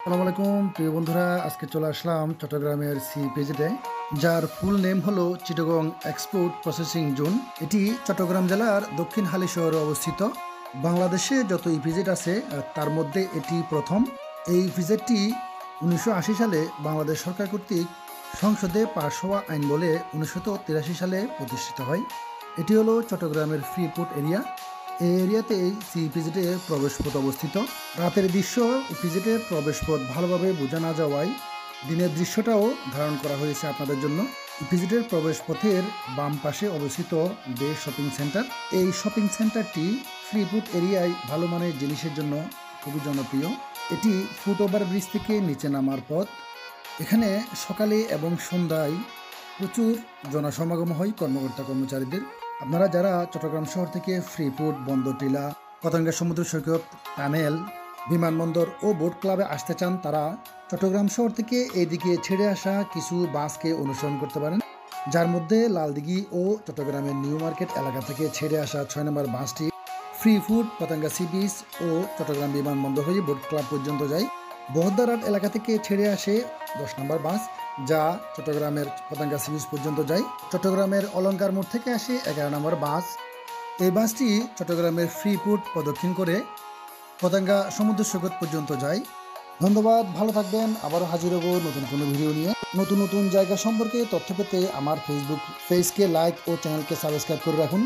আসসালামু আলাইকুম প্রিয় বন্ধুরা, আজকে চলে আসলাম চট্টগ্রামের সি পেজেটে, যার ফুল নেম হলো চিটাগং এক্সপোর্ট প্রসেসিং জোন। এটি চট্টগ্রাম জেলার দক্ষিণ হালি শহরে অবস্থিত। বাংলাদেশে যত ইপিজেড আছে তার মধ্যে এটি প্রথম। এই ইপিজেডটি 1980 সালে বাংলাদেশ সরকার কর্তৃক সংসদে পাশ হওয়া আইন বলে 1983 সালে প্রতিষ্ঠিত হয়। এটি হলো চট্টগ্রামের ফ্রি পোর্ট এরিয়া। এই এরিয়াতেই সি ইপিজেডের প্রবেশপথ অবস্থিত। রাতের দৃশ্য ইপিজেডের প্রবেশপথ ভালোভাবে বোঝা না যাওয়ায় দিনের দৃশ্যটাও ধারণ করা হয়েছে আপনাদের জন্য। ইপিজেডের প্রবেশপথের বাম পাশে অবস্থিত বে শপিং সেন্টার। এই শপিং সেন্টারটি ফ্রি ফুড এরিয়ায় ভালো মানের জিনিসের জন্য খুবই জনপ্রিয়। এটি ফুট ওভার ব্রিজ থেকে নিচে নামার পথ। এখানে সকালে এবং সন্ধ্যায় প্রচুর জনসমাগম হয় কর্মকর্তা কর্মচারীদের। আপনারা যারা চট্টগ্রাম শহর থেকে ফ্রি ফুড, বন্দর টিলা, পতেঙ্গা সমুদ্র সৈকত, টানেল, বিমানবন্দর ও বোট ক্লাবে আসতে চান, তারা চট্টগ্রাম শহর থেকে এইদিকে ছেড়ে আসা কিছু বাসকে অনুসরণ করতে পারেন, যার মধ্যে লালদিঘি ও চট্টগ্রামের নিউ মার্কেট এলাকা থেকে ছেড়ে আসা 6 নম্বর বাসটি free food, Patenga sea beach ও চট্টগ্রাম বিমানবন্দর হয়ে বোট ক্লাব পর্যন্ত যায়। বহদ্দারহাট এলাকা থেকে ছেড়ে আসে 10 নম্বর বাস, যা চট্টগ্রামের পতেঙ্গা সি বিচ পর্যন্ত যায়। চট্টগ্রামের অলঙ্কার মোড় থেকে আসে 11 নম্বর বাস। এই বাসটি চট্টগ্রামের ফ্রি ফুড প্রদক্ষিণ করে পতেঙ্গা সমুদ্র সৈকত পর্যন্ত যায়। ধন্যবাদ, ভালো থাকবেন। আবারও হাজির হব নতুন কোনো ভিডিও নিয়ে। নতুন নতুন জায়গা সম্পর্কে তথ্য পেতে আমার ফেসবুক পেজকে লাইক ও চ্যানেলকে সাবস্ক্রাইব করে রাখুন।